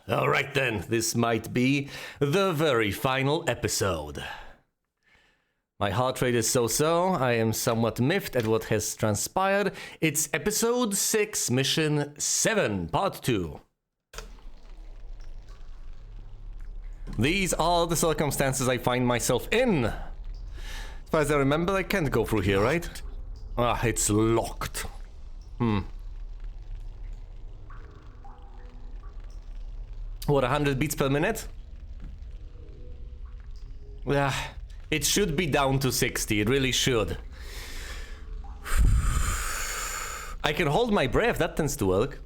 Alright then, this might be the very final episode. My heart rate is so-so, I am somewhat miffed at what has transpired. It's episode 6, mission 7, part 2. These are the circumstances I find myself in. As far as I remember, I can't go through here, right? Ah, it's locked. What, 100 beats per minute? Yeah, it should be down to 60, it really should. I can hold my breath, that tends to work.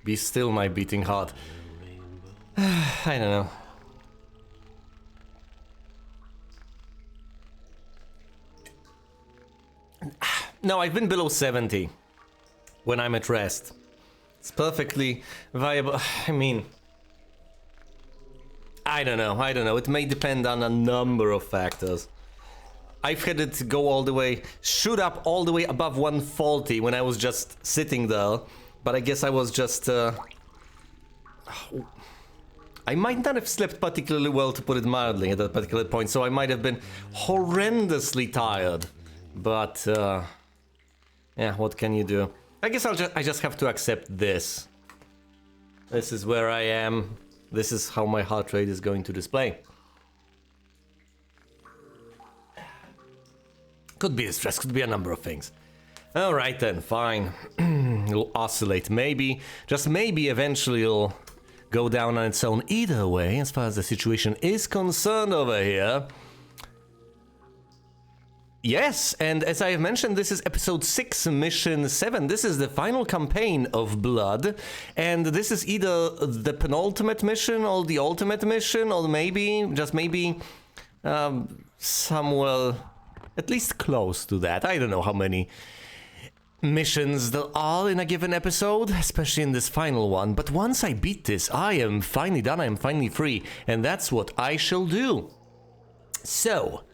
Be still, my beating heart. I don't know. No, I've been below 70 when I'm at rest. It's perfectly viable. I mean, I don't know. It may depend on a number of factors. I've had it go all the way, shoot up all the way above 140 when I was just sitting there. But I guess I was just, I might not have slept particularly well, to put it mildly, at that particular point, so I might have been horrendously tired. But, yeah, what can you do? I guess I just have to accept this. This is where I am. This is how my heart rate is going to display. Could be the stress, could be a number of things. Alright then, fine. It'll oscillate, maybe, just maybe eventually it'll go down on its own. Either way, as far as the situation is concerned over here. Yes, and as I have mentioned, this is episode 6, mission 7. This is the final campaign of Blood, and this is either the penultimate mission or the ultimate mission, or maybe, just maybe, somewhere at least close to that. I don't know how many missions there are in a given episode, especially in this final one, but once I beat this, I am finally done, I am finally free, and that's what I shall do. So,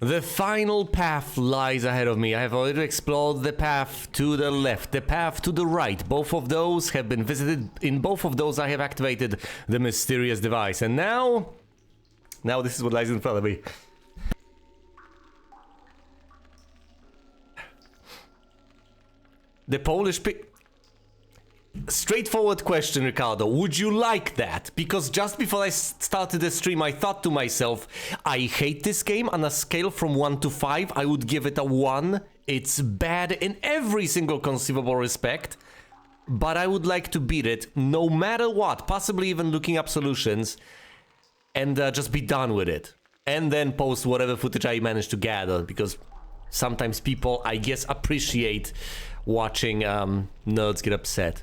the final path lies ahead of me. I have already explored the path to the left, the path to the right. Both of those have been visited. In both of those I have activated the mysterious device, and now this is what lies in front of me. The Polish straightforward question, Ricardo. Would you like that? Because just before I started the stream, I thought to myself, I hate this game. On a scale from 1 to 5, I would give it a 1. It's bad in every single conceivable respect. But I would like to beat it, no matter what. Possibly even looking up solutions. And just be done with it. And then post whatever footage I managed to gather. Because sometimes people, I guess, appreciate watching nerds get upset.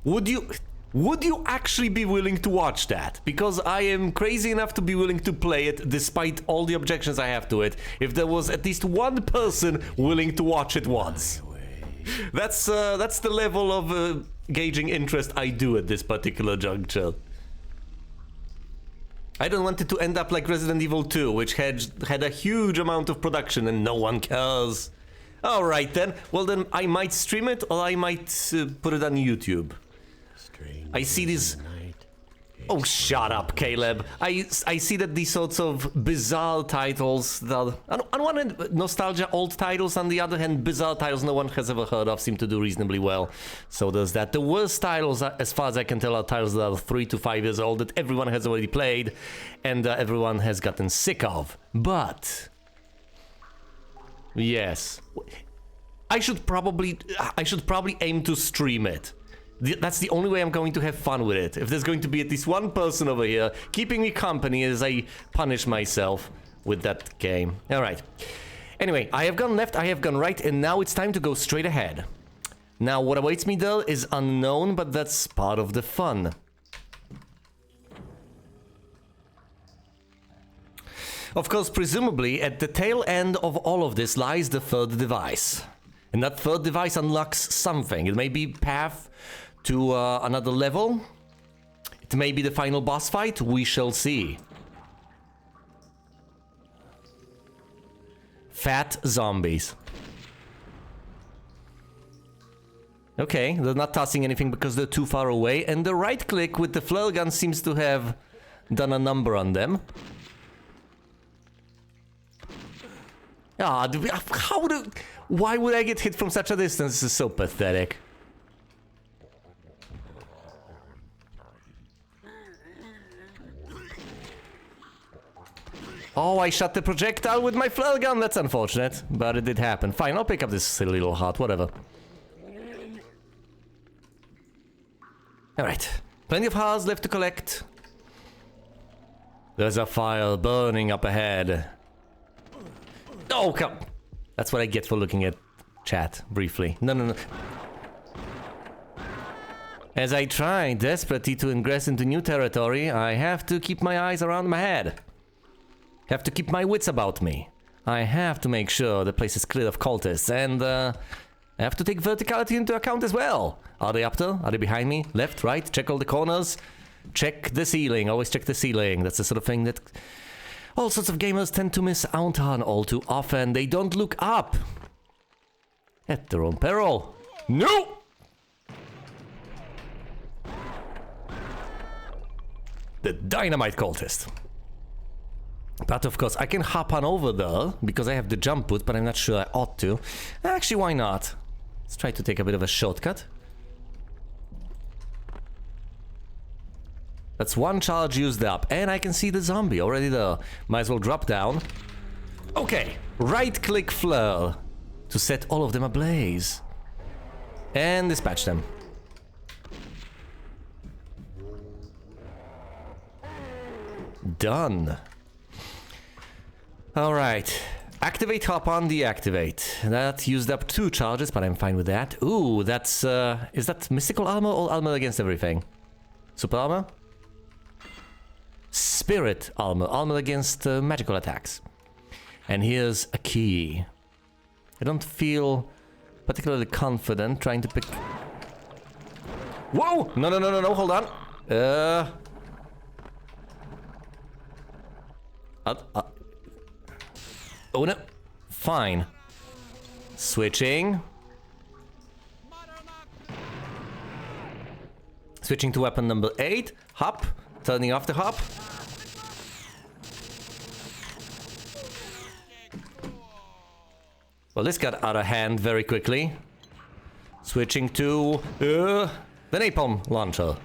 Would you actually be willing to watch that? Because I am crazy enough to be willing to play it despite all the objections I have to it, if there was at least one person willing to watch it once. That's the level of gauging interest I do at this particular juncture. I don't want it to end up like Resident Evil 2, which had a huge amount of production and no one cares. Alright then, well then I might stream it or I might put it on YouTube. I see these... Oh, shut up, Caleb. I see that these sorts of bizarre titles, that, on one hand, nostalgia, old titles, on the other hand, bizarre titles no one has ever heard of seem to do reasonably well. So there's that. The worst titles, as far as I can tell, are titles that are 3 to 5 years old that everyone has already played and everyone has gotten sick of. But... yes. I should probably aim to stream it. That's the only way I'm going to have fun with it. If there's going to be at least one person over here keeping me company as I punish myself with that game. Alright. Anyway, I have gone left, I have gone right, and now it's time to go straight ahead. Now, what awaits me there is unknown, but that's part of the fun. Of course, presumably, at the tail end of all of this lies the third device. And that third device unlocks something. It may be path to another level. It may be the final boss fight, we shall see. Fat zombies. Okay, they're not tossing anything because they're too far away, and the right click with the flare gun seems to have done a number on them. Ah, why would I get hit from such a distance? This is so pathetic. Oh, I shot the projectile with my flare gun. That's unfortunate, but it did happen. Fine, I'll pick up this silly little heart, whatever. Alright, plenty of hearts left to collect. There's a fire burning up ahead. Oh, come. That's what I get for looking at chat briefly. No. As I try desperately to ingress into new territory, I have to keep my eyes around my head. Have to keep my wits about me. I have to make sure the place is clear of cultists, and I have to take verticality into account as well. Are they up there? Are they behind me? Left, right? Check all the corners. Check the ceiling. Always check the ceiling. That's the sort of thing that all sorts of gamers tend to miss out on all too often. They don't look up. At their own peril. No! The dynamite cultist. But of course, I can hop on over there because I have the jump boot, but I'm not sure I ought to. Actually, why not? Let's try to take a bit of a shortcut. That's one charge used up, and I can see the zombie already there. Might as well drop down. Okay, right-click flare to set all of them ablaze. And dispatch them. Done. Alright. Activate, hop on, deactivate. That used up 2 charges, but I'm fine with that. Ooh, that's, is that mystical armor or armor against everything? Super armor? Spirit armor. Armor against magical attacks. And here's a key. I don't feel particularly confident trying to pick... Whoa! No, hold on. Oh no. Fine. Switching. Switching to weapon number 8. Hop. Turning off the hop. Well, this got out of hand very quickly. Switching to the napalm launcher.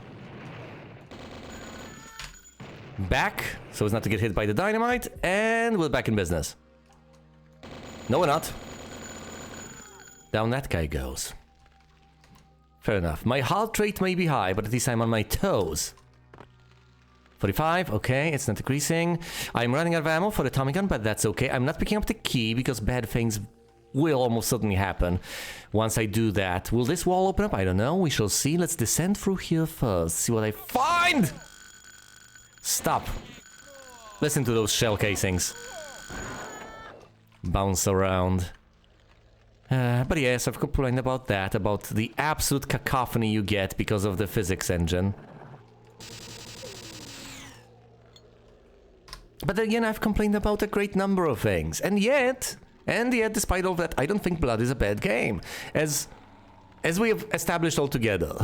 Back, so as not to get hit by the dynamite, and we're back in business. No, we're not. Down that guy goes. Fair enough. My heart rate may be high, but at least I'm on my toes. 45, okay, it's not decreasing. I'm running out of ammo for the Tommy gun, but that's okay. I'm not picking up the key because bad things will almost certainly happen once I do that. Will this wall open up? I don't know. We shall see. Let's descend through here first. See what I find! Stop. Listen to those shell casings. Bounce around. But yes, I've complained about that, about the absolute cacophony you get because of the physics engine. But again, I've complained about a great number of things. And yet, despite all that, I don't think Blood is a bad game. As we have established altogether,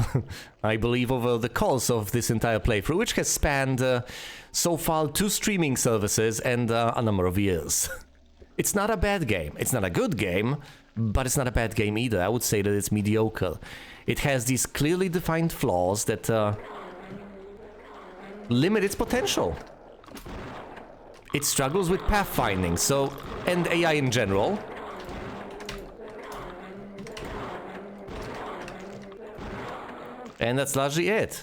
I believe over the course of this entire playthrough, which has spanned so far 2 streaming services and a number of years. It's not a bad game. It's not a good game, but it's not a bad game either. I would say that it's mediocre. It has these clearly defined flaws that limit its potential. It struggles with pathfinding, and AI in general. And that's largely it.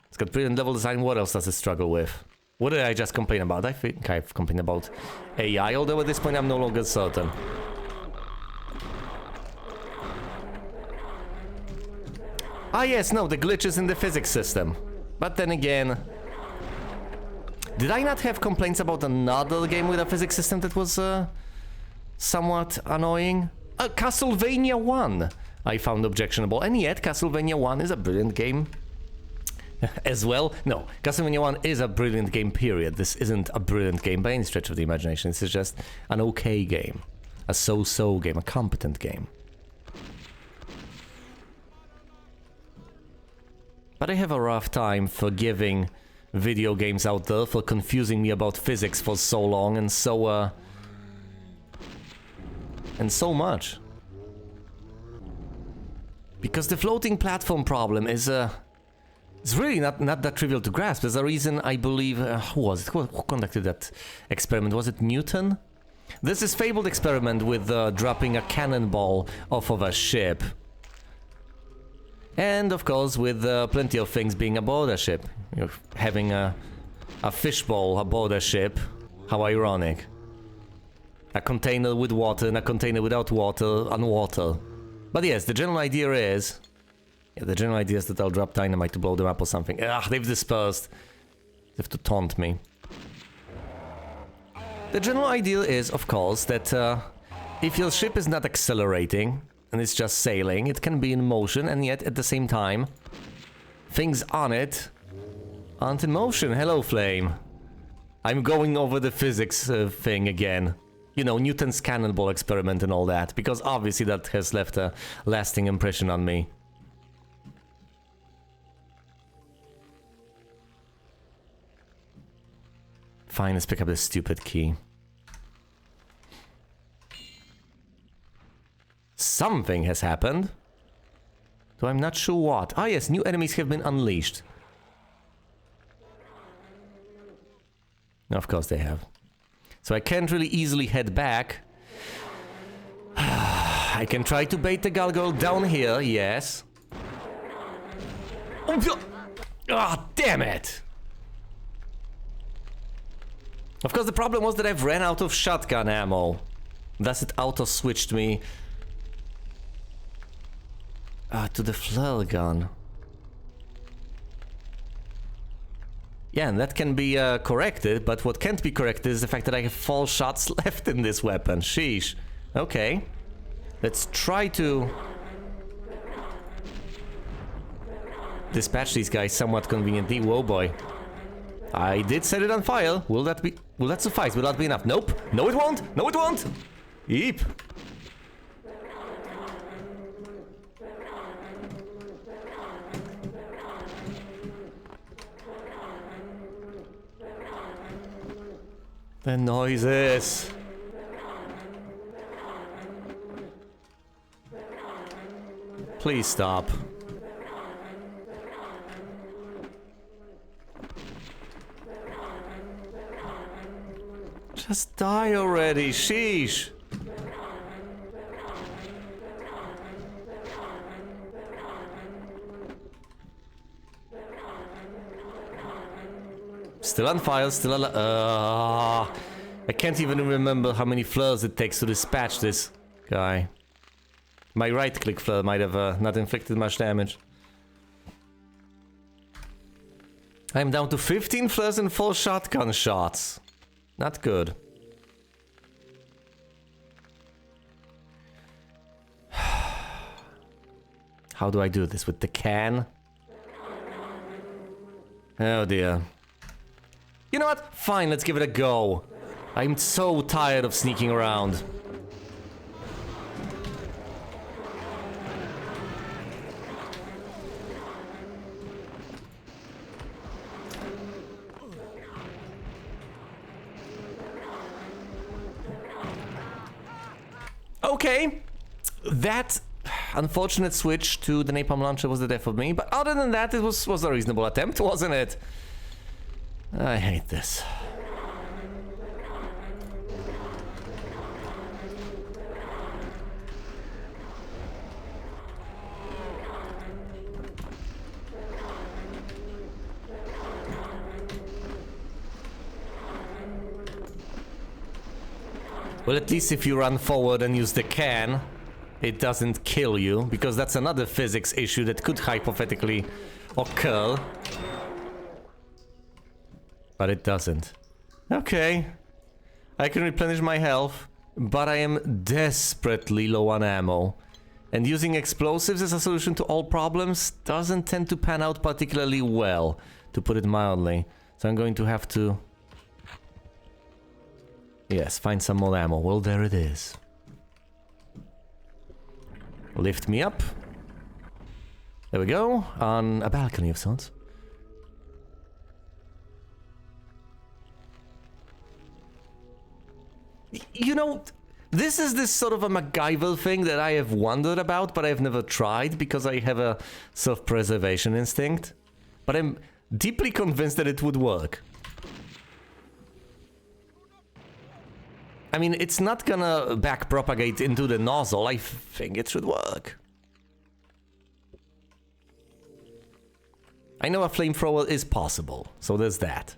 It's got brilliant level design. What else does it struggle with? What did I just complain about? I think I've complained about AI, although at this point I'm no longer certain. Ah yes, no, the glitches in the physics system. But then again... Did I not have complaints about another game with a physics system that was somewhat annoying? Castlevania 1! I found objectionable. And yet, Castlevania 1 is a brilliant game as well. No, Castlevania 1 is a brilliant game, period. This isn't a brilliant game by any stretch of the imagination. This is just an okay game. A so-so game, a competent game. But I have a rough time forgiving video games out there for confusing me about physics for so long and so much. Because the floating platform problem is it's really not that trivial to grasp. There's a reason, I believe, who was it? Who conducted that experiment? Was it Newton? There's this fabled experiment with dropping a cannonball off of a ship. And of course with plenty of things being aboard a ship. You're having a fishbowl aboard a ship. How ironic. A container with water and a container without water and water. But yes, the general idea is... Yeah, the general idea is that I'll drop dynamite to blow them up or something. Ugh, they've dispersed. They have to taunt me. The general idea is, of course, that if your ship is not accelerating and it's just sailing, it can be in motion, and yet at the same time, things on it aren't in motion. Hello, Flame. I'm going over the physics thing again. You know, Newton's cannonball experiment and all that, because obviously that has left a lasting impression on me. Fine, let's pick up this stupid key. Something has happened. Though I'm not sure what. Ah yes, new enemies have been unleashed. Of course they have. So I can't really easily head back. I can try to bait the gargoyle down here, yes. Oh, damn it! Of course, the problem was that I've ran out of shotgun ammo. Thus it auto-switched me to the flare gun. Yeah, and that can be corrected, but what can't be corrected is the fact that I have 4 shots left in this weapon. Sheesh. Okay. Let's try to dispatch these guys somewhat conveniently. Whoa, boy. I did set it on fire. Will that suffice? Will that be enough? Nope. No, it won't. No, it won't. Eep. The noises. Please stop. Just die already, sheesh. Still on fire, still alive. I can't even remember how many flares it takes to dispatch this guy. My right-click flare might have not inflicted much damage. I'm down to 15 flares and 4 shotgun shots. Not good. How do I do this? With the can? Oh dear. You know what? Fine, let's give it a go. I'm so tired of sneaking around. Okay, that unfortunate switch to the napalm launcher was the death of me, but other than that, it was a reasonable attempt, wasn't it? I hate this. Well, at least if you run forward and use the can, it doesn't kill you, because that's another physics issue that could hypothetically occur. But it doesn't. Okay. I can replenish my health, but I am desperately low on ammo. And using explosives as a solution to all problems doesn't tend to pan out particularly well, to put it mildly. So I'm going to have to... Yes, find some more ammo. Well, there it is. Lift me up. There we go, on a balcony of sorts. You know, this is this sort of a MacGyver thing that I have wondered about, but I've never tried because I have a self-preservation instinct. But I'm deeply convinced that it would work. I mean, it's not gonna backpropagate into the nozzle. I think it should work. I know a flamethrower is possible, so there's that.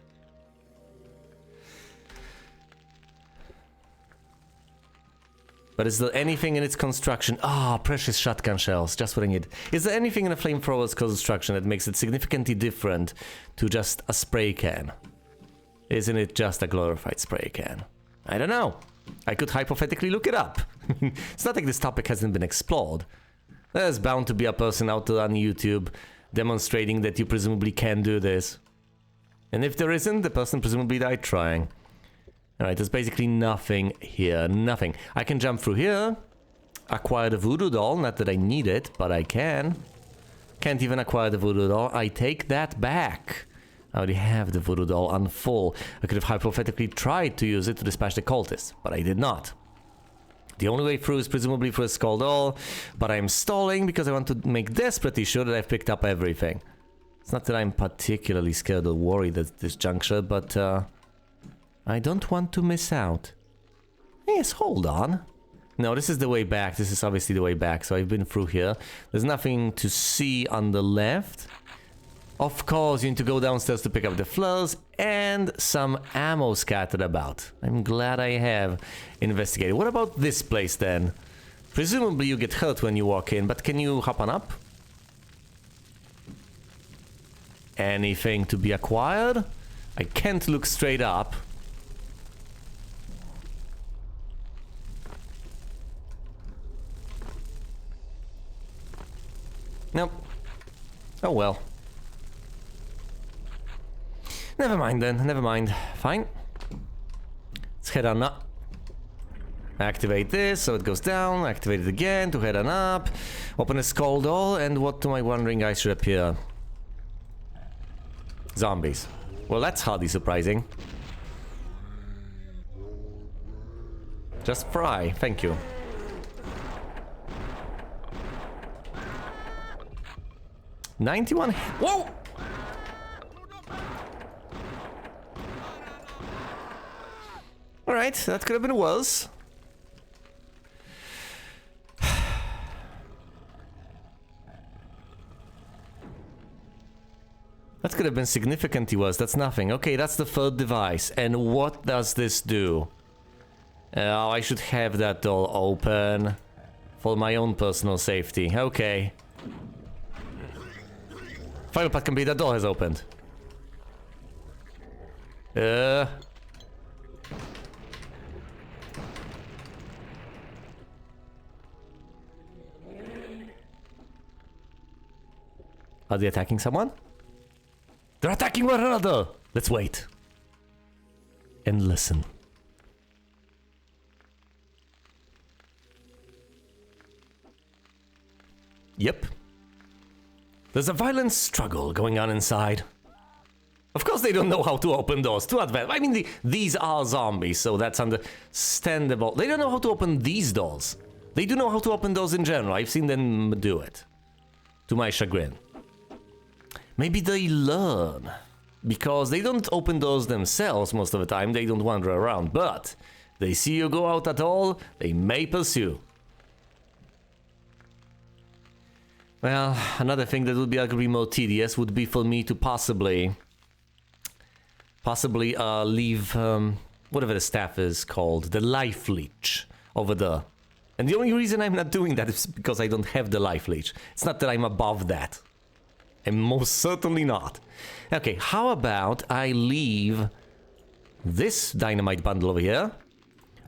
But is there anything in its construction? Ah, precious shotgun shells, just what I need. Is there anything in a flamethrower's construction that makes it significantly different to just a spray can? Isn't it just a glorified spray can? I don't know. I could hypothetically look it up. It's not like this topic hasn't been explored. There's bound to be a person out there on YouTube demonstrating that you presumably can do this. And if there isn't, the person presumably died trying. Alright, there's basically nothing here, nothing. I can jump through here, acquire the voodoo doll, not that I need it, but I can. Can't even acquire the voodoo doll, I take that back. I already have the voodoo doll on full. I could have hypothetically tried to use it to dispatch the cultists, but I did not. The only way through is presumably for a skull doll, but I'm stalling because I want to make desperately sure that I've picked up everything. It's not that I'm particularly scared or worried at this juncture, but I don't want to miss out. Yes, hold on. No, this is the way back. This is obviously the way back, so I've been through here. There's nothing to see on the left. Of course, you need to go downstairs to pick up the flowers and some ammo scattered about. I'm glad I have investigated. What about this place then? Presumably you get hurt when you walk in, but can you hop on up? Anything to be acquired? I can't look straight up. Nope. Oh well. Never mind then, never mind. Fine. Let's head on up. Activate this so it goes down, activate it again to head on up. Open a skull doll, and what to my wandering eyes should appear? Zombies. Well, that's hardly surprising. Just fry, thank you. $91. Whoa! Alright, that could have been worse. That could have been significantly worse. That's nothing. Okay, that's the third device. And what does this do? Oh, I should have that door open for my own personal safety. Okay. Final part complete. That door has opened. Are they attacking someone? They're attacking one another! Let's wait. And listen. Yep. There's a violent struggle going on inside. Of course they don't know how to open doors. Too advanced. I mean, these are zombies, so that's understandable. They don't know how to open these doors. They do know how to open doors in general. I've seen them do it. To my chagrin. Maybe they learn. Because they don't open doors themselves most of the time. They don't wander around. But they see you go out at all, they may pursue. Well, another thing that would be arguably more tedious would be for me to possibly leave whatever the staff is called, the life leech over there. And the only reason I'm not doing that is because I don't have the life leech. It's not that I'm above that. I'm most certainly not. Okay, how about I leave this dynamite bundle over here,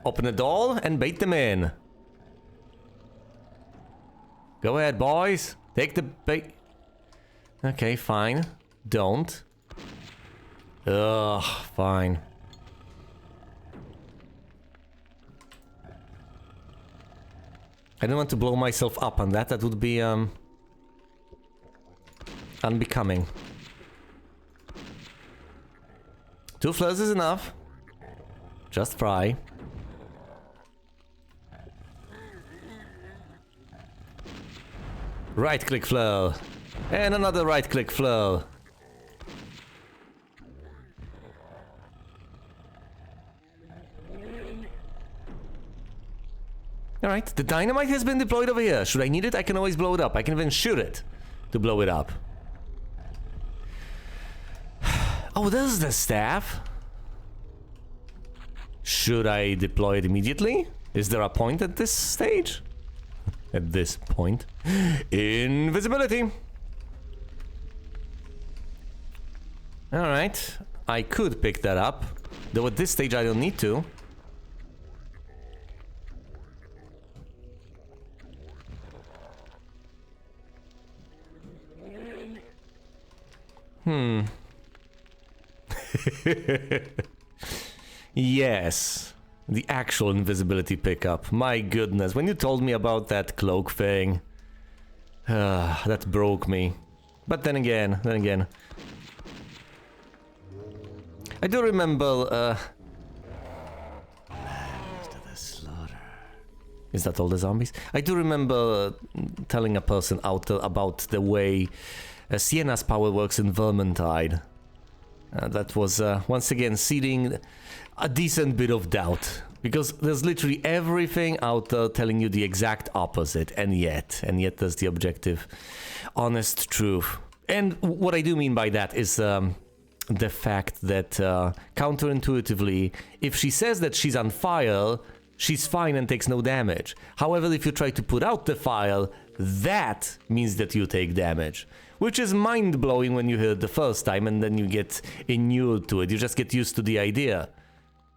open a door and bait them in. Go ahead, boys. Take the bait. Okay, fine. Don't. Ugh, fine. I don't want to blow myself up on that. That would be, unbecoming. 2 flares is enough. Just fry. Right-click flare. And another right-click flare. Alright, the dynamite has been deployed over here. Should I need it? I can always blow it up. I can even shoot it to blow it up. Oh, there's the staff. Should I deploy it immediately? Is there a point at this stage? At this point. Invisibility. Alright, I could pick that up. Though at this stage I don't need to. Yes, the actual invisibility pickup. My goodness, when you told me about that cloak thing, that broke me. But then again, I do remember. To the slaughter. Is that all the zombies? I do remember telling a person out there about the way Sienna's power works in Vermintide. That was once again seeding a decent bit of doubt, because there's literally everything out there telling you the exact opposite, and yet there's the objective, honest truth. And what I do mean by that is the fact that counterintuitively, if she says that she's on fire, she's fine and takes no damage. However, if you try to put out the fire, that means that you take damage. Which is mind-blowing when you hear it the first time and then you get inured to it. You just get used to the idea.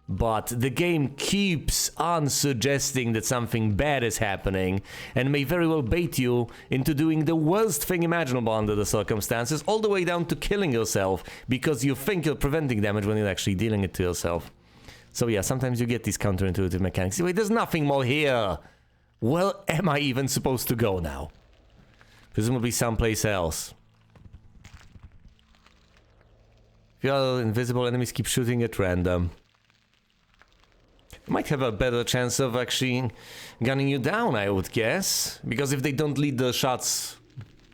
But the game keeps on suggesting that something bad is happening and may very well bait you into doing the worst thing imaginable under the circumstances, all the way down to killing yourself because you think you're preventing damage when you're actually dealing it to yourself. So yeah, sometimes you get these counterintuitive mechanics. Wait, there's nothing more here. Where am I even supposed to go now? Presumably someplace else. If you are invisible, enemies keep shooting at random. You might have a better chance of actually gunning you down, I would guess. Because if they don't lead the shots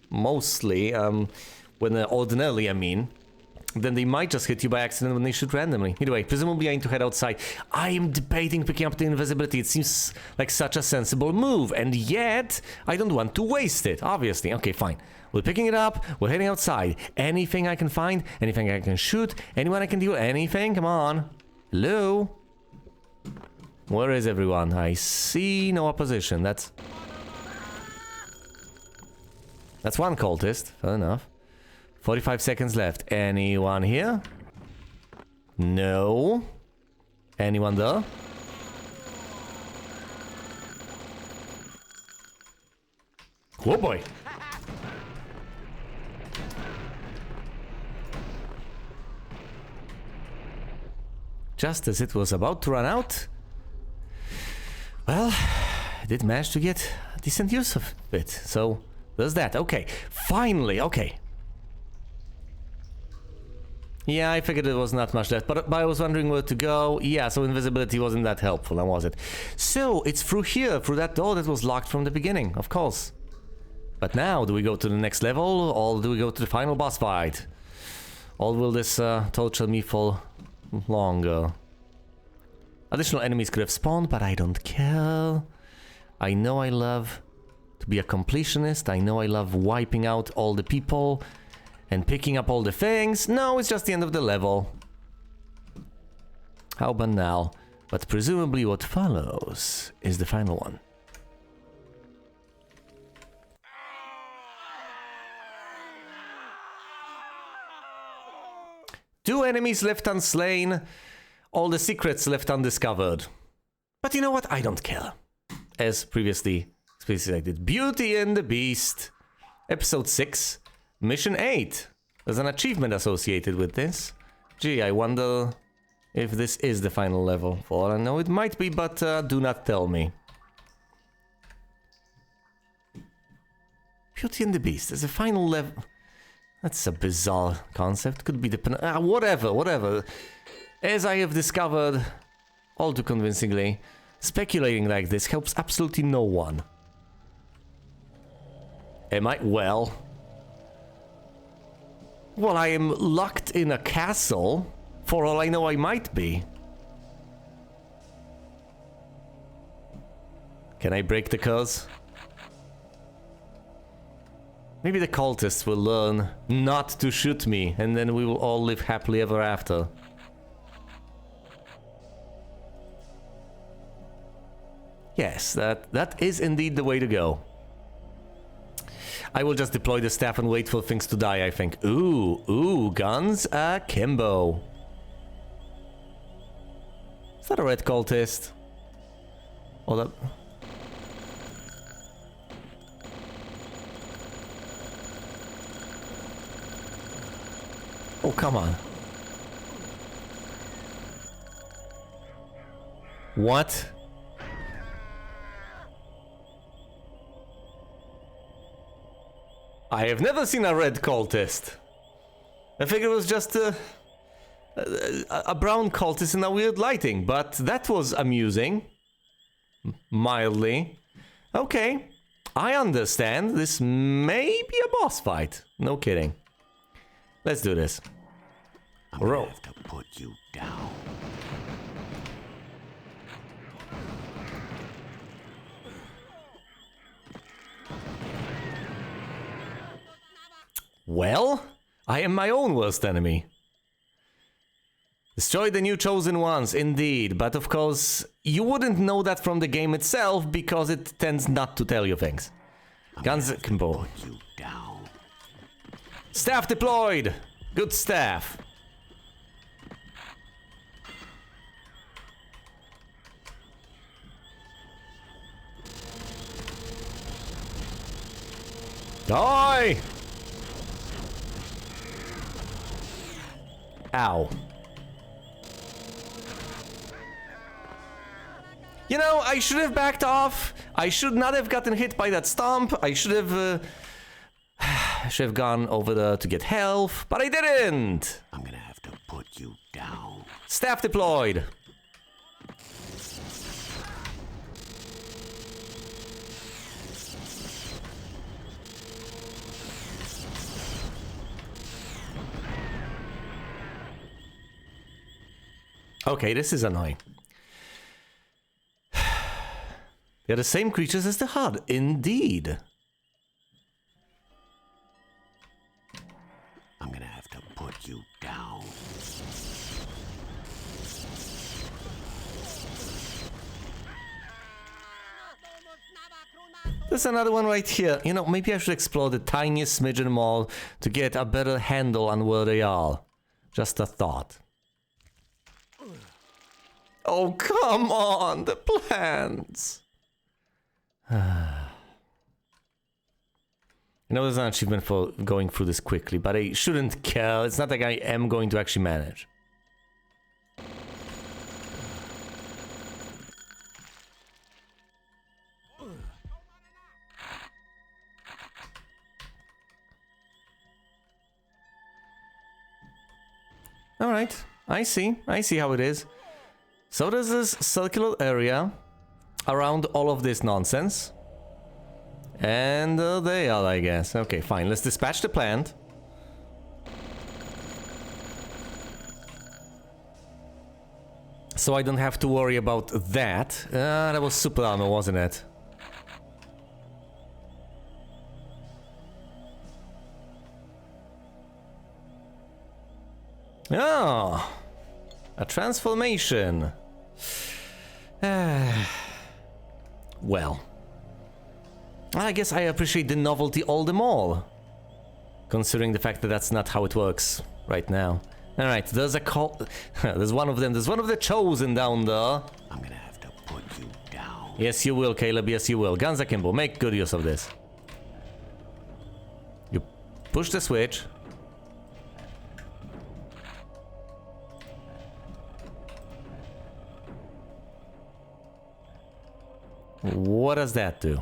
mostly, when ordinarily I mean, then they might just hit you by accident when they shoot randomly. Anyway, presumably I need to head outside. I am debating picking up the invisibility. It seems like such a sensible move, and yet I don't want to waste it, obviously. Okay, fine. We're picking it up, we're heading outside. Anything I can find, anything I can shoot, anyone I can deal, anything? Come on. Hello? Where is everyone? I see no opposition. That's one cultist. Fair enough. 45 seconds left. Anyone here? No. Anyone there? Oh boy. Just as it was about to run out, well, I did manage to get a decent use of it. So there's that. Okay. Finally. Okay. Yeah, I figured there was not much left, but I was wondering where to go. Yeah, so invisibility wasn't that helpful, now was it? So, it's through here, through that door that was locked from the beginning, of course. But now, do we go to the next level, or do we go to the final boss fight? Or will this torture me for longer? Additional enemies could have spawned, but I don't care. I know I love to be a completionist. I know I love wiping out all the people and picking up all the things. No, it's just the end of the level. How banal. But presumably what follows is the final one. Two enemies left unslain, all the secrets left undiscovered. But you know what? I don't care. As previously Please select it. Beauty and the Beast. Episode 6. Mission 8. There's an achievement associated with this. Gee, I wonder if this is the final level. For all I know, it might be, but do not tell me. Beauty and the Beast. There's a final level. That's a bizarre concept. Could be the... whatever. As I have discovered, all too convincingly, speculating like this helps absolutely no one. Am I? Well, I am locked in a castle. For all I know, I might be. Can I break the curse? Maybe the cultists will learn not to shoot me, and then we will all live happily ever after. Yes, that is indeed the way to go. I will just deploy the staff and wait for things to die, I think. Ooh, guns akimbo. Is that a red cultist? Or that... Oh, come on. What? I have never seen a red cultist. I figured it was just a brown cultist in a weird lighting, but that was amusing. Mildly. Okay, I understand. This may be a boss fight. No kidding. Let's do this. I'm gonna have to put you down. Well, I am my own worst enemy. Destroy the new chosen ones, indeed, but of course, you wouldn't know that from the game itself because it tends not to tell you things. Guns akimbo. Staff deployed! Good staff. Die! Ow. You know, I should have backed off. I should not have gotten hit by that stomp. I should have gone over there to get health, but I didn't. I'm gonna have to put you down. Staff deployed. Okay, this is annoying. They're the same creatures as the HUD, indeed. I'm gonna have to put you down. There's another one right here. You know, maybe I should explore the tiniest smidgen more to get a better handle on where they are. Just a thought. Oh, come on, the plants. You know, there's an achievement for going through this quickly, but I shouldn't care. It's not like I am going to actually manage. Alright, I see how it is. So there's this circular area around all of this nonsense. And they are, I guess. Okay, fine. Let's dispatch the plant. So I don't have to worry about that. That was super armor, wasn't it? Oh, a transformation. Well, I guess I appreciate the novelty all the more, considering the fact that that's not how it works right now. All right, there's a call. There's one of them. There's one of the chosen down there. I'm gonna have to put you down. Yes, you will, Caleb. Yes, you will. Guns akimbo. Make good use of this. You push the switch. What does that do?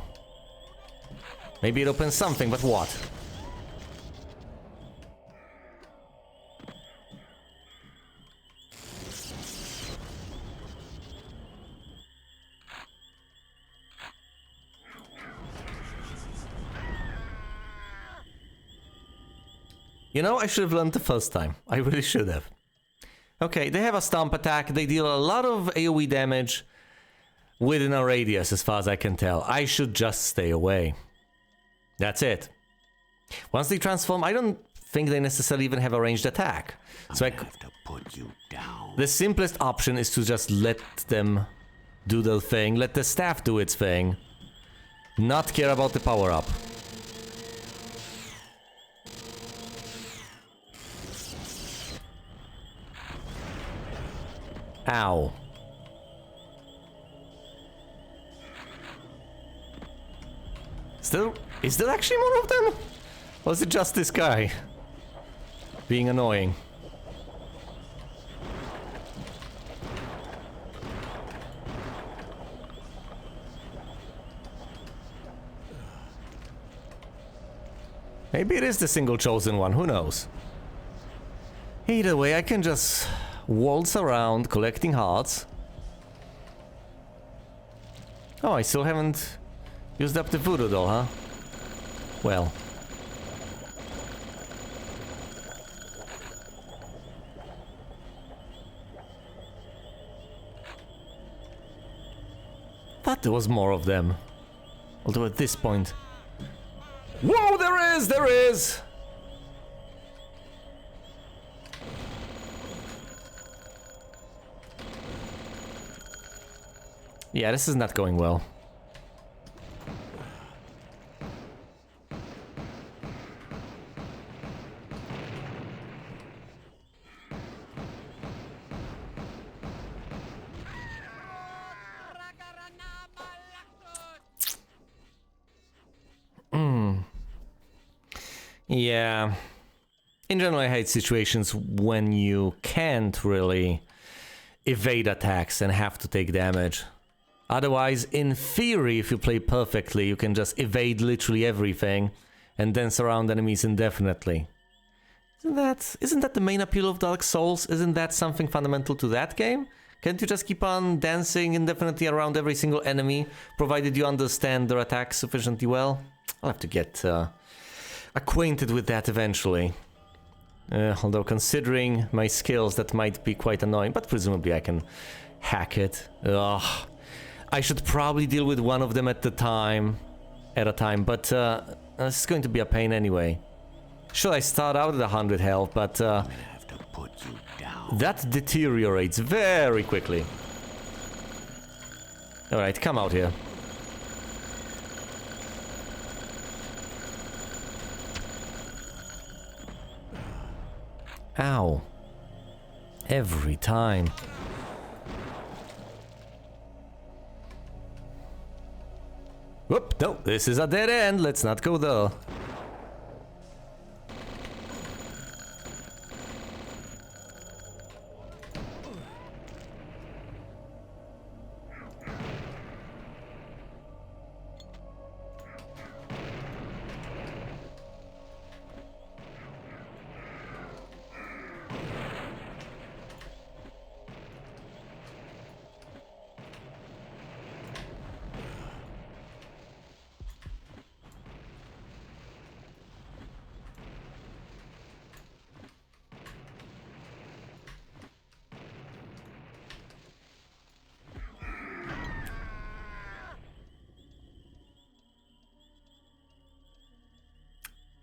Maybe it opens something, but what? You know, I should have learned the first time. I really should have. Okay, they have a stomp attack. They deal a lot of AoE damage within a radius, as far as I can tell. I should just stay away. That's it. Once they transform, I don't think they necessarily even have a ranged attack. So I have to put you down. The simplest option is to just let them do their thing, let the staff do its thing, not care about the power-up. Ow. Still, is there actually more of them? Or is it just this guy being annoying? Maybe it is the single chosen one, who knows? Either way, I can just waltz around collecting hearts. Oh, I still haven't used up the voodoo doll, huh? Well. Thought there was more of them. Although at this point... Whoa, there is! There is! Yeah, this is not going well. Yeah. In general, I hate situations when you can't really evade attacks and have to take damage. Otherwise, in theory, if you play perfectly, you can just evade literally everything and then surround enemies indefinitely. Isn't that the main appeal of Dark Souls? Isn't that something fundamental to that game? Can't you just keep on dancing indefinitely around every single enemy, provided you understand their attacks sufficiently well? I'll have to get acquainted with that eventually. Although considering my skills, that might be quite annoying, but presumably I can hack it. Ugh. I should probably deal with one of them at a time, but this is going to be a pain anyway. Sure, I start out at 100 health, but I'm gonna have to put you down. that deteriorates very quickly. Alright, come out here. Ow. Every time. Whoop, no, this is a dead end. Let's not go there.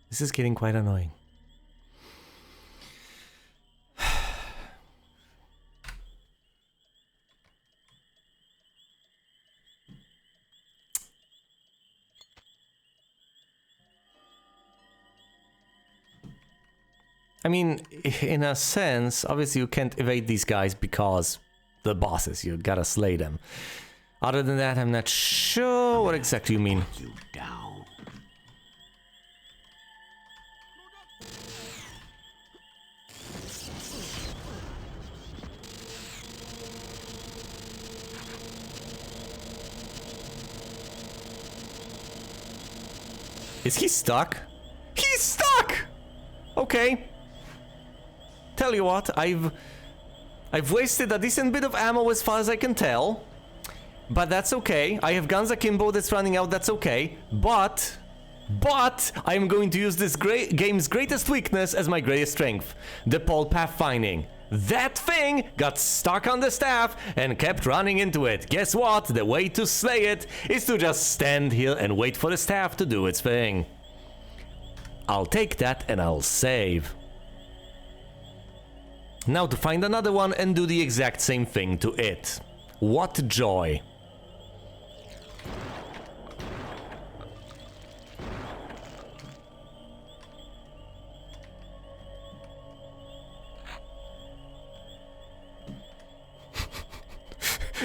This is getting quite annoying. I mean, in a sense, obviously you can't evade these guys because they're bosses, you gotta slay them. Other than that, I'm not sure what exactly you mean. Put you down. Is he stuck? He's stuck! Okay. Tell you what, I've wasted a decent bit of ammo as far as I can tell. But that's okay. I have guns akimbo that's running out, that's okay. But I'm going to use this game's greatest weakness as my greatest strength. The pole pathfinding. That thing got stuck on the staff and kept running into it. Guess what? The way to slay it is to just stand here and wait for the staff to do its thing. I'll take that and I'll save. Now to find another one and do the exact same thing to it. What joy.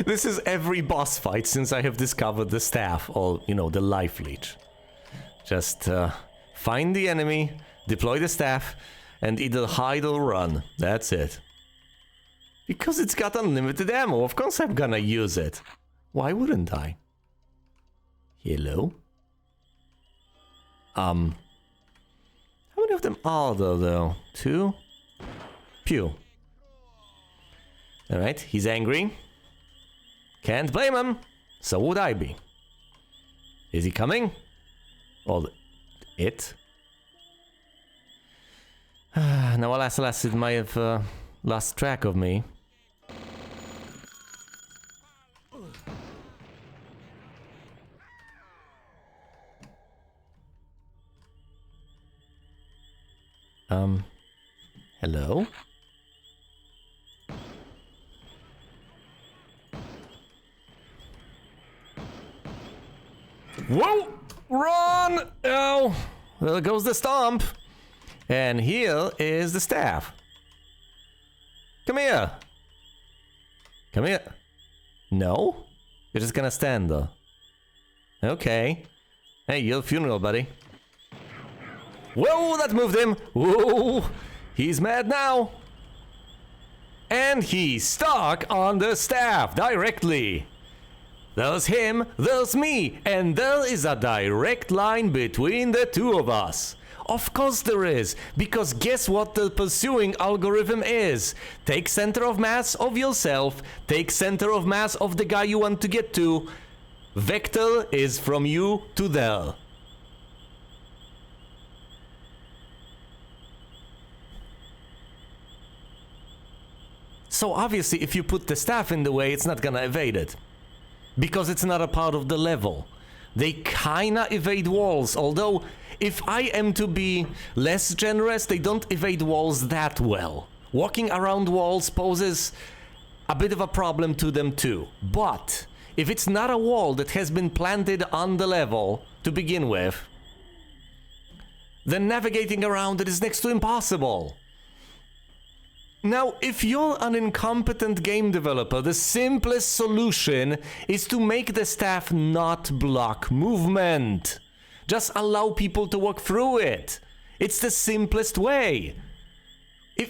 This is every boss fight since I have discovered the staff, or, you know, the life leech. Just find the enemy, deploy the staff, and either hide or run. That's it. Because it's got unlimited ammo, of course I'm gonna use it. Why wouldn't I? Hello? How many of them are there, though? 2? Pew. Alright, he's angry. Can't blame him. So would I be. Is he coming? Or it? Now, alas, it might have lost track of me. Hello? Whoa! Run! Oh! There goes the stomp. And here is the staff. Come here. Come here. No? You're just gonna stand there. Okay. Hey, your funeral, buddy. Whoa, that moved him. Whoa! He's mad now. And he's stuck on the staff directly. There's him, there's me, and there is a direct line between the two of us. Of course there is, because guess what the pursuing algorithm is? Take center of mass of yourself, take center of mass of the guy you want to get to. Vector is from you to there. So obviously if you put the staff in the way, it's not gonna evade it. Because it's not a part of the level. They kinda evade walls, although if I am to be less generous, they don't evade walls that well. Walking around walls poses a bit of a problem to them too. But if it's not a wall that has been planted on the level to begin with, then navigating around it is next to impossible. Now, if you're an incompetent game developer, the simplest solution is to make the staff not block movement. Just allow people to walk through it. It's the simplest way.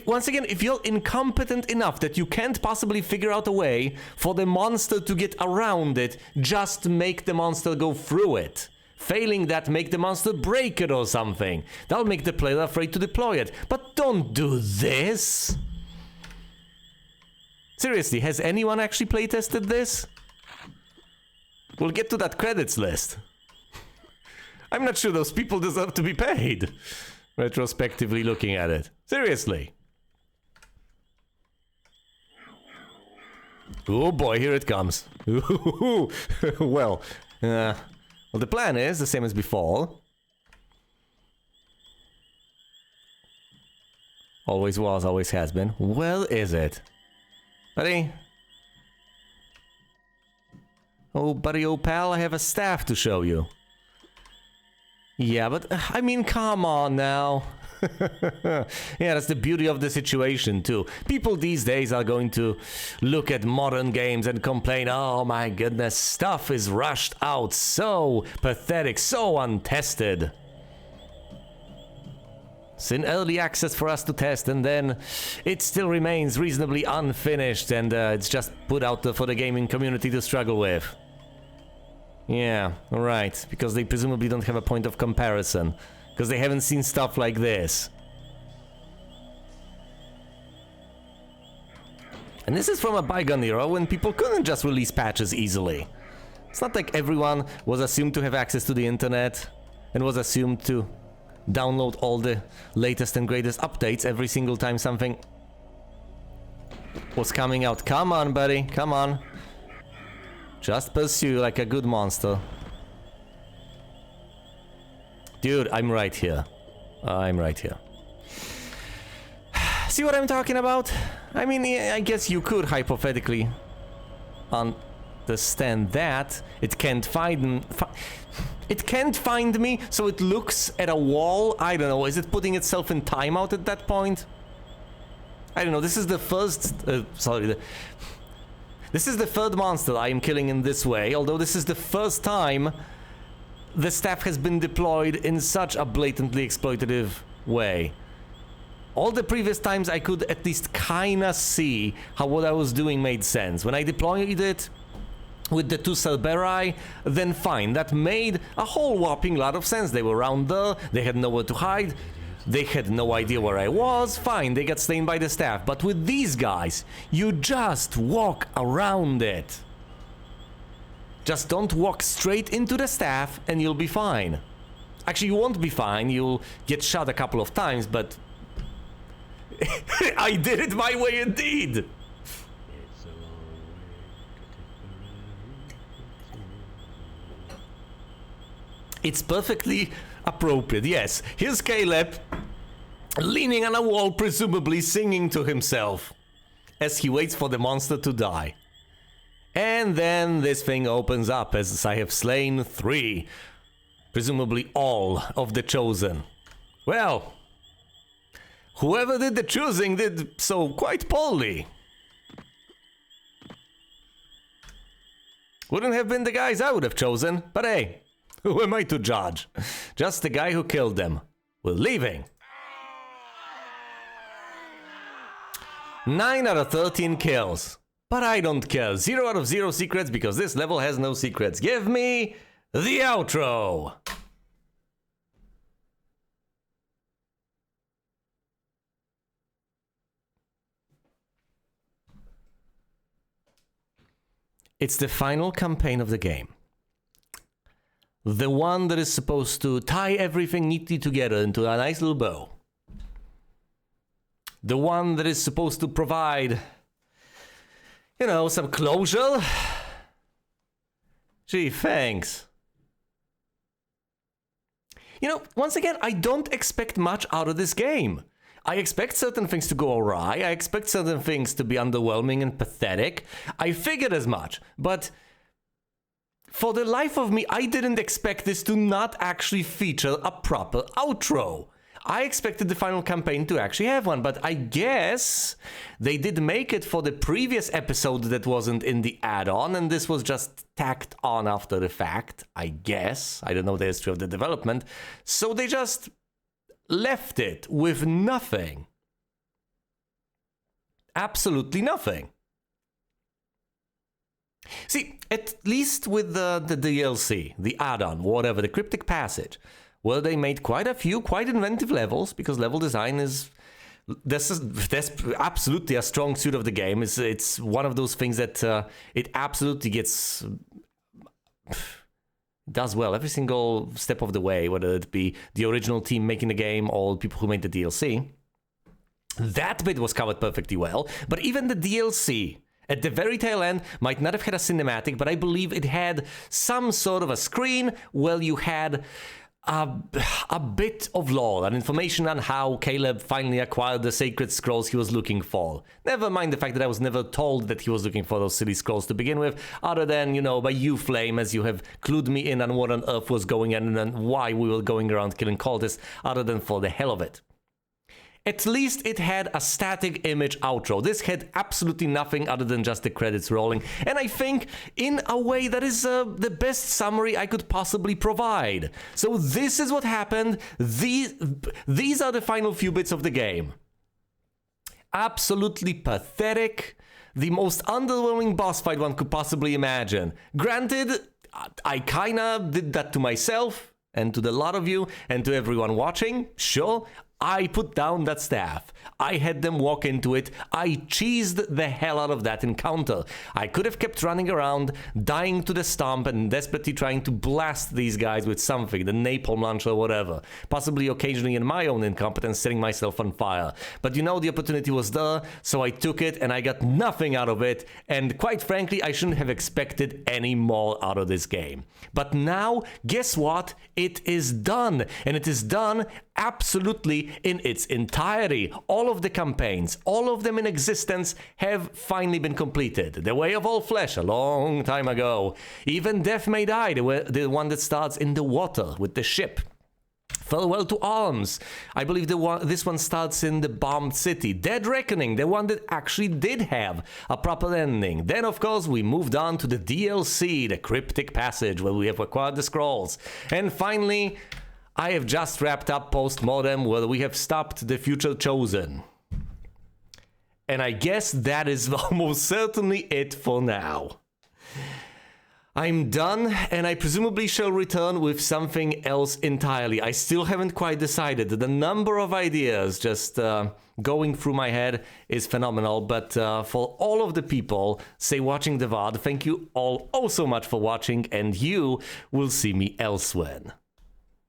Once again, if you're incompetent enough that you can't possibly figure out a way for the monster to get around it, just make the monster go through it. Failing that, make the monster break it or something. That'll make the player afraid to deploy it. But don't do this. Seriously, has anyone actually playtested this? We'll get to that credits list. I'm not sure those people deserve to be paid. Retrospectively looking at it. Seriously. Oh boy, here it comes. Well, the plan is the same as before. Always was, always has been. Well, is it? Buddy? Oh, buddy, oh pal, I have a staff to show you. Yeah, but, I mean, come on now. Yeah, that's the beauty of the situation too. People these days are going to look at modern games and complain, oh my goodness, stuff is rushed out, so pathetic, so untested. It's in early access for us to test, and then it still remains reasonably unfinished, and it's just put out for the gaming community to struggle with. Yeah, right, because they presumably don't have a point of comparison, because they haven't seen stuff like this. And this is from a bygone era when people couldn't just release patches easily. It's not like everyone was assumed to have access to the internet and was assumed to download all the latest and greatest updates every single time something was coming out. Come on, buddy, come on. Just pursue like a good monster. Dude, I'm right here. I'm right here. See what I'm talking about? I mean, I guess you could hypothetically understand that. It can't find me, so it looks at a wall. I don't know, is it putting itself in timeout at that point? I don't know, this is the first... This is the third monster I am killing in this way, although this is the first time the staff has been deployed in such a blatantly exploitative way. All the previous times I could at least kinda see how what I was doing made sense. When I deployed it with the two Cerberus, then fine, that made a whole whopping lot of sense. They were around there, they had nowhere to hide, they had no idea where I was, fine, they got slain by the staff. But with these guys, you just walk around it. Just don't walk straight into the staff and you'll be fine. Actually, you won't be fine, you'll get shot a couple of times, but... I did it my way indeed! It's perfectly appropriate, yes. Here's Caleb, leaning on a wall, presumably singing to himself, as he waits for the monster to die. And then this thing opens up as I have slain 3, presumably all of the Chosen. Well, whoever did the choosing did so quite poorly. Wouldn't have been the guys I would have chosen, but hey, who am I to judge? Just the guy who killed them. We're leaving. 9 out of 13 kills. But I don't care. 0 out of 0 secrets because this level has no secrets. Give me the outro. It's the final campaign of the game. The one that is supposed to tie everything neatly together into a nice little bow. The one that is supposed to provide, you know, some closure. Gee, thanks. You know, once again, I don't expect much out of this game. I expect certain things to go awry. I expect certain things to be underwhelming and pathetic. I figured as much, but for the life of me, I didn't expect this to not actually feature a proper outro. I expected the final campaign to actually have one, but I guess they did make it for the previous episode that wasn't in the add-on, and this was just tacked on after the fact, I guess. I don't know the history of the development. So they just left it with nothing. Absolutely nothing. See, at least with the DLC, the add-on, whatever, the Cryptic Passage, well, they made quite a few quite inventive levels, because level design is... That's absolutely a strong suit of the game. It's one of those things that it absolutely gets... does well every single step of the way, whether it be the original team making the game or people who made the DLC. That bit was covered perfectly well, but even the DLC... at the very tail end, might not have had a cinematic, but I believe it had some sort of a screen where you had a bit of lore and information on how Caleb finally acquired the sacred scrolls he was looking for. Never mind the fact that I was never told that he was looking for those silly scrolls to begin with, other than, you know, by you, Flame, as you have clued me in on what on earth was going on and why we were going around killing cultists, other than for the hell of it. At least it had a static image outro. This had absolutely nothing other than just the credits rolling. And I think, in a way, that is the best summary I could possibly provide. So this is what happened. These are the final few bits of the game. Absolutely pathetic. The most underwhelming boss fight one could possibly imagine. Granted, I kinda did that to myself, and to the lot of you, and to everyone watching. Sure, I put down that staff. I had them walk into it. I cheesed the hell out of that encounter. I could have kept running around, dying to the stomp, and desperately trying to blast these guys with something, the napalm launcher or whatever. Possibly occasionally in my own incompetence, setting myself on fire. But you know, the opportunity was there, so I took it, and I got nothing out of it. And quite frankly, I shouldn't have expected any more out of this game. But now, guess what? It is done. And it is done absolutely in its entirety. All of the campaigns, all of them in existence, have finally been completed. The Way of All Flesh, a long time ago. Even Death May Die, the one that starts in the water with the ship. Farewell to Arms. I believe this one starts in the bombed city. Dead Reckoning, the one that actually did have a proper ending. Then, of course, we moved on to the DLC, the Cryptic Passage, where we have acquired the scrolls. And finally, I have just wrapped up Postmortem, where we have stopped the Future Chosen. And I guess that is almost certainly it for now. I'm done, and I presumably shall return with something else entirely. I still haven't quite decided. The number of ideas just going through my head is phenomenal, but for all of the people, say, watching the VOD, thank you all oh so much for watching, and you will see me elsewhere.